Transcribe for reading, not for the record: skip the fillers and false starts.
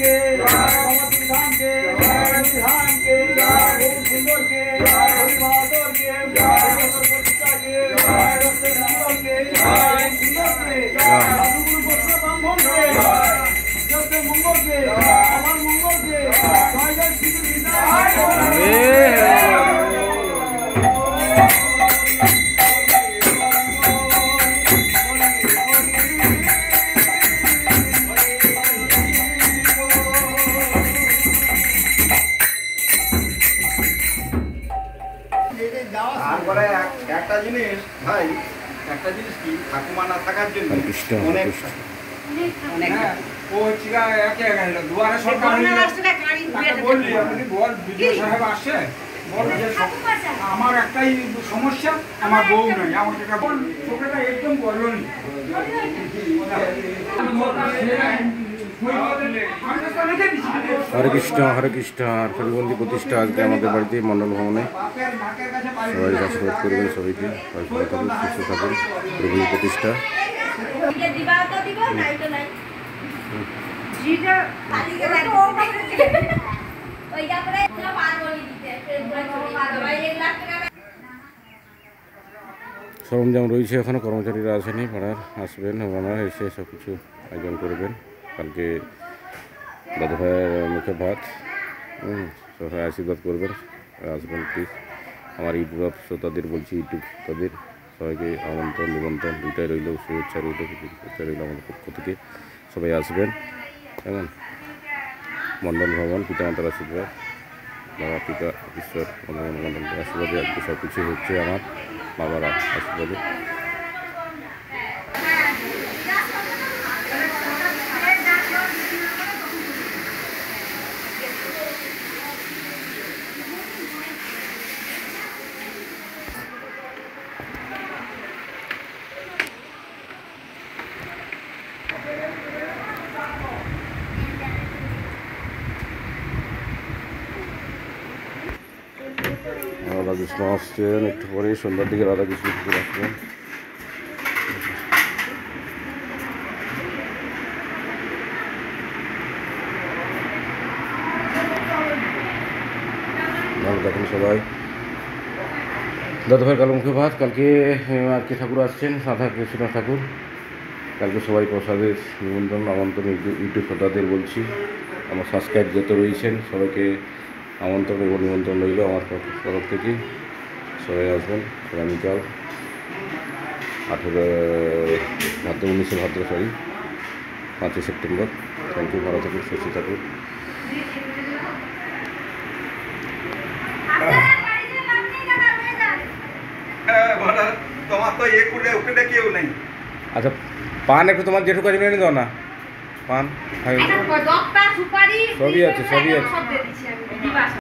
के भगवती धाम के भगवती धाम के बहुत सुंदर के हरि बहादुर के प्रतिष्ठा के सुंदर के सुंदर के साधुगुरु गोत्र ब्राह्मण के जब मंगल के अमर मंगल के जय श्री একটা জিনিস ভাই একটা জিনিস কি ঠাকুমা না থাকার জন্য অনেক ও হচ্ছে একে দুয়ারে সরকার বললি আপনি বল বিজয় সাহেব আসছে আমার একটাই সমস্যা আমার বউ নাই আমাকে একটা ছোটটা একদম বলনি হরে কৃষ্ণ আর পরিবন্ধী প্রতিষ্ঠা আজকে আমাদের বাড়িতে মন্ডল ভবনে সবাই আশীর্বাদ করবেন সবাইকে ভালো থাকুন সুস্থ থাকুন পরিবন্ধী প্রতিষ্ঠা সরঞ্জাম রয়েছে এখনও কর্মচারীরা আসেনি পাড়ার আসবেন ওনারা এসে সব কিছু আয়োজন করবেন কালকে দাদু ভাইয়ের মুখে ভাত সবাই আশীর্বাদ করবেন আসবেন প্লিজ আমার ইউটিউব শ্রোতাদের বলছি ইউটিউব তাদের সবাইকে আমন্ত্রণ নিমন্ত্রণ দুইটাই রইল শুভেচ্ছা রইল আমাদের পক্ষ থেকে সবাই আসবেন কেমন মন্ডল ভবন পিতামাতার আশীর্বাদ বাবা পিতা ঈশ্বর মন্ডলের আশীর্বাদে আজকে সব কিছু হচ্ছে আমার বাবারা আশীর্বাদে রাধাকৃষ্ণ আসছেন একটু পরে সন্ধ্যার দিকে রাধাকৃষ্ণ ঠাকুর আসবেন ভালো থাকুন সবাই দাদু ভাই কালো মুখে ভাত কালকে আজকে ঠাকুর আসছেন রাধা কৃষ্ণ ঠাকুর কালকে সবাই প্রসাদের নিমন্ত্রণ আমন্ত্রণ ইউটিউব শ্রোতাদের বলছি আমার সাবস্ক্রাইব যত রয়েছেন সবাইকে আমন্ত্রণ এবং নিমন্ত্রণ রইল আমার তরফ থেকে সবাই আসবেন আগামীকাল 19 ভাদ্র 5 সেপ্টেম্বর থ্যাংক ইউ ভালো থাকুন সুস্থ থাকুন তোমার তো উঠে কেউ নেই আচ্ছা পান একটু তোমার জেঠু কাছে নিয়ে দাও না পান সবই আছে